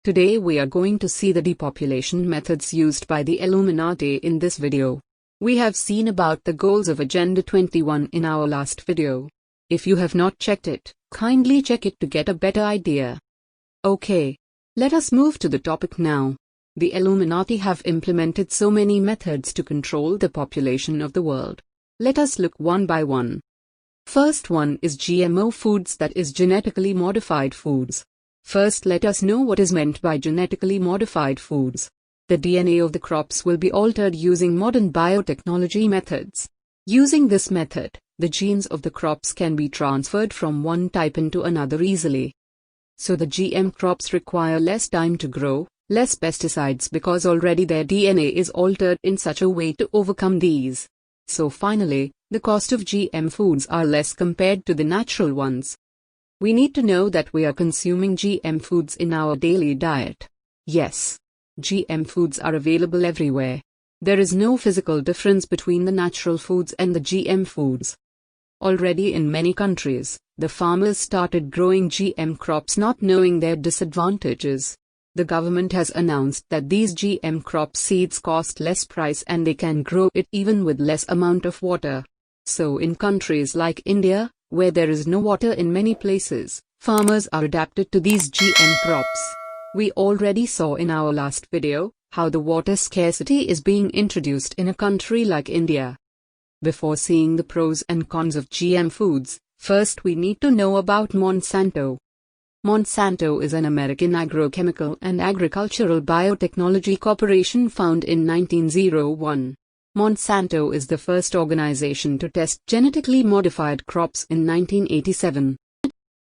Today we are going to see the depopulation methods used by the Illuminati in this video. We have seen about the goals of Agenda 21 in our last video. If you have not checked it, kindly check it to get a better idea. Okay, let us move to the topic now. The Illuminati have implemented so many methods to control the population of the world. Let us look one by one. First one is GMO foods, that is genetically modified foods. First, let us know what is meant by genetically modified foods. The DNA of the crops will be altered using modern biotechnology methods. Using this method, the genes of the crops can be transferred from one type into another easily. So the GM crops require less time to grow, less pesticides, because already their DNA is altered in such a way to overcome these. So finally, the cost of GM foods are less compared to the natural ones. We need to know that we are consuming GM foods in our daily diet. Yes, GM foods are available everywhere. There is no physical difference between the natural foods and the GM foods. Already in many countries, the farmers started growing GM crops not knowing their disadvantages. The government has announced that these GM crop seeds cost less price and they can grow it even with less amount of water. So in countries like India, where there is no water in many places, farmers are adapted to these GM crops. We already saw in our last video how the water scarcity is being introduced in a country like India. Before seeing the pros and cons of GM foods, first we need to know about Monsanto. Monsanto is an American agrochemical and agricultural biotechnology corporation founded in 1901. Monsanto is the first organization to test genetically modified crops in 1987.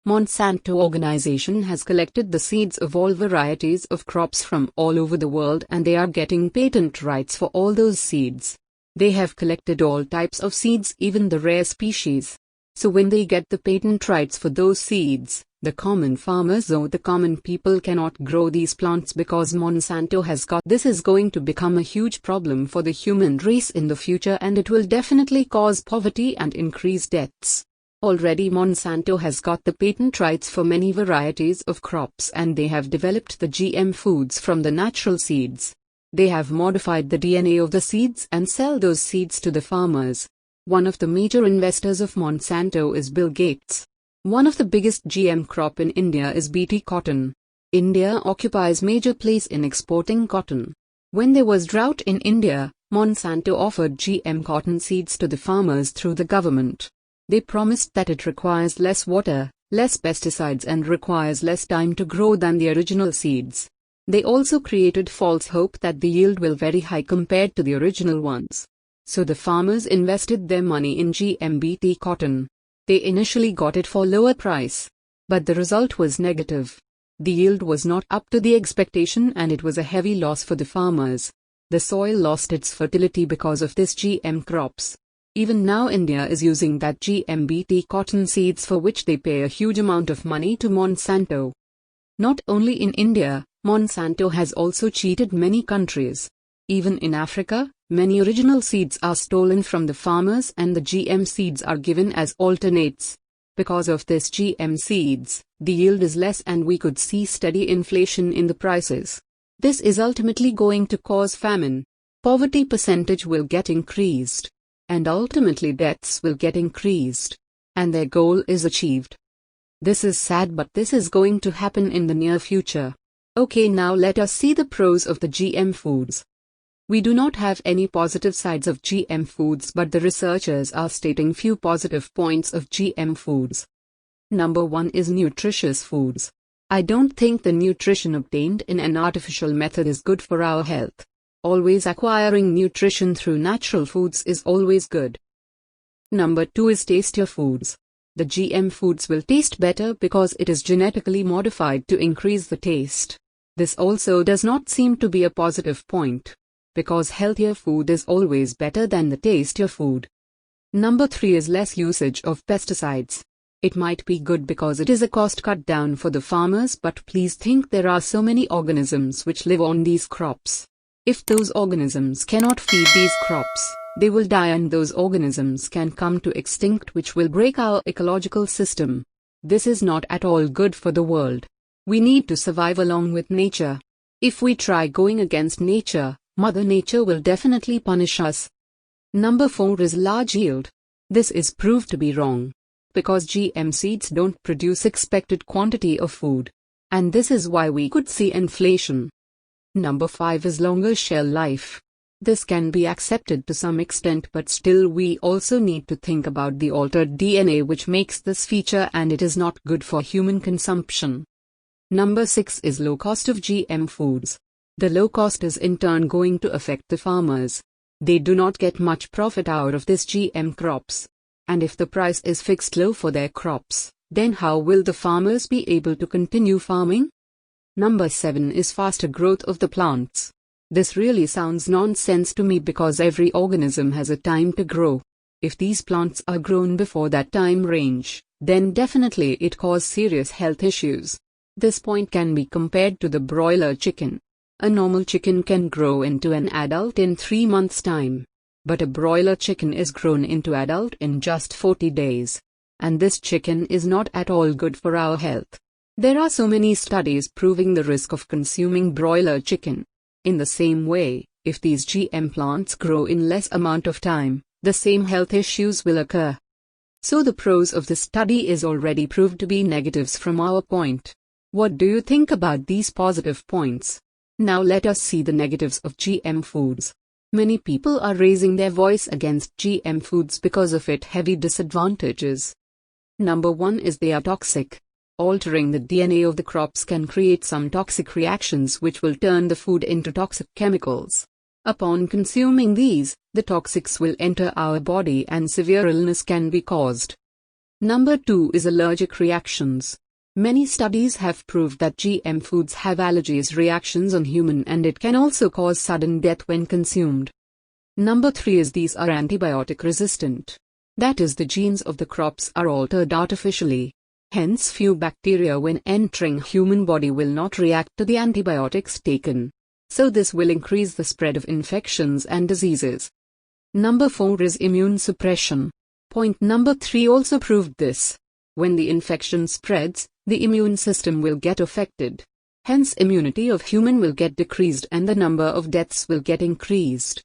Monsanto organization has collected the seeds of all varieties of crops from all over the world, and they are getting patent rights for all those seeds. They have collected all types of seeds, even the rare species. So when they get the patent rights for those seeds, the common farmers or the common people cannot grow these plants because Monsanto has got. This is going to become a huge problem for the human race in the future, and it will definitely cause poverty and increase deaths. Already Monsanto has got the patent rights for many varieties of crops, and they have developed the GM foods from the natural seeds. They have modified the DNA of the seeds and sell those seeds to the farmers. One of the major investors of Monsanto is Bill Gates. One of the biggest GM crop in India is Bt cotton. India occupies major place in exporting cotton. When there was drought in India, Monsanto offered GM cotton seeds to the farmers through the government. They promised that it requires less water, less pesticides, and requires less time to grow than the original seeds. They also created false hope that the yield will very high compared to the original ones. So the farmers invested their money in GM Bt cotton. They initially got it for lower price. But the result was negative. The yield was not up to the expectation, and it was a heavy loss for the farmers. The soil lost its fertility because of this GM crops. Even now India is using that GM Bt cotton seeds, for which they pay a huge amount of money to Monsanto. Not only in India, Monsanto has also cheated many countries. Even in Africa, many original seeds are stolen from the farmers and the GM seeds are given as alternates. Because of this GM seeds, the yield is less and we could see steady inflation in the prices. This is ultimately going to cause famine. Poverty percentage will get increased. And ultimately deaths will get increased. And their goal is achieved. This is sad, but this is going to happen in the near future. Okay, now let us see the pros of the GM foods. We do not have any positive sides of GM foods, but the researchers are stating few positive points of GM foods. Number 1 is nutritious foods. I don't think the nutrition obtained in an artificial method is good for our health. Always acquiring nutrition through natural foods is always good. Number 2 is tastier foods. The GM foods will taste better because it is genetically modified to increase the taste. This also does not seem to be a positive point, because healthier food is always better than the tastier food. Number 3 is less usage of pesticides. It might be good because it is a cost cut down for the farmers, but please think there are so many organisms which live on these crops. If those organisms cannot feed these crops, they will die, and those organisms can come to extinct, which will break our ecological system. This is not at all good for the world. We need to survive along with nature. If we try going against nature, Mother Nature will definitely punish us. Number 4 is large yield. This is proved to be wrong, because GM seeds don't produce expected quantity of food. And this is why we could see inflation. Number 5 is longer shelf life. This can be accepted to some extent, but still we also need to think about the altered DNA which makes this feature, and it is not good for human consumption. Number 6 is low cost of GM foods. The low cost is in turn going to affect the farmers. They do not get much profit out of this GM crops. And if the price is fixed low for their crops, then how will the farmers be able to continue farming? Number 7 is faster growth of the plants. This really sounds nonsense to me, because every organism has a time to grow. If these plants are grown before that time range, then definitely it causes serious health issues. This point can be compared to the broiler chicken. A normal chicken can grow into an adult in 3 months' time. But a broiler chicken is grown into adult in just 40 days. And this chicken is not at all good for our health. There are so many studies proving the risk of consuming broiler chicken. In the same way, if these GM plants grow in less amount of time, the same health issues will occur. So the pros of this study is already proved to be negatives from our point. What do you think about these positive points? Now let us see the negatives of GM foods. Many people are raising their voice against GM foods because of its heavy disadvantages. Number 1 is they are toxic. Altering the DNA of the crops can create some toxic reactions which will turn the food into toxic chemicals. Upon consuming these, the toxics will enter our body and severe illness can be caused. Number 2 is allergic reactions. Many studies have proved that GM foods have allergies reactions on human, and it can also cause sudden death when consumed. Number 3 is these are antibiotic resistant. That is, the genes of the crops are altered artificially. Hence few bacteria when entering human body will not react to the antibiotics taken. So this will increase the spread of infections and diseases. Number 4 is immune suppression. Point number 3 also proved this. When the infection spreads, the immune system will get affected. Hence immunity of human will get decreased and the number of deaths will get increased.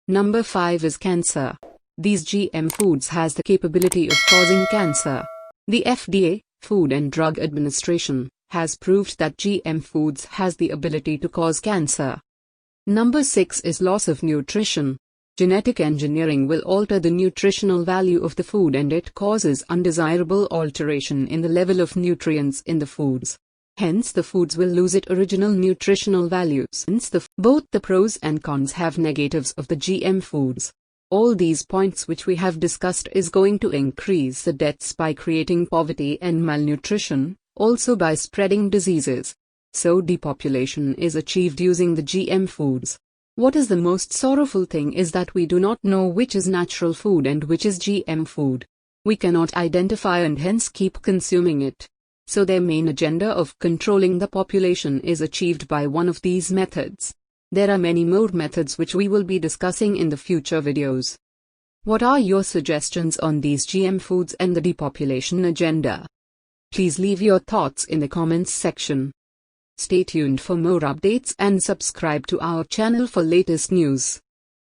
Number 5 is cancer. These GM foods has the capability of causing cancer. The FDA, Food and Drug Administration, has proved that GM foods has the ability to cause cancer. Number 6 is loss of nutrition. Genetic engineering will alter the nutritional value of the food, and it causes undesirable alteration in the level of nutrients in the foods. Hence the foods will lose its original nutritional values. Hence both the pros and cons have negatives of the GM foods. All these points which we have discussed is going to increase the deaths by creating poverty and malnutrition, also by spreading diseases. So depopulation is achieved using the GM foods. What is the most sorrowful thing is that we do not know which is natural food and which is GM food. We cannot identify and hence keep consuming it. So their main agenda of controlling the population is achieved by one of these methods. There are many more methods which we will be discussing in the future videos. What are your suggestions on these GM foods and the depopulation agenda? Please leave your thoughts in the comments section. Stay tuned for more updates and subscribe to our channel for latest news.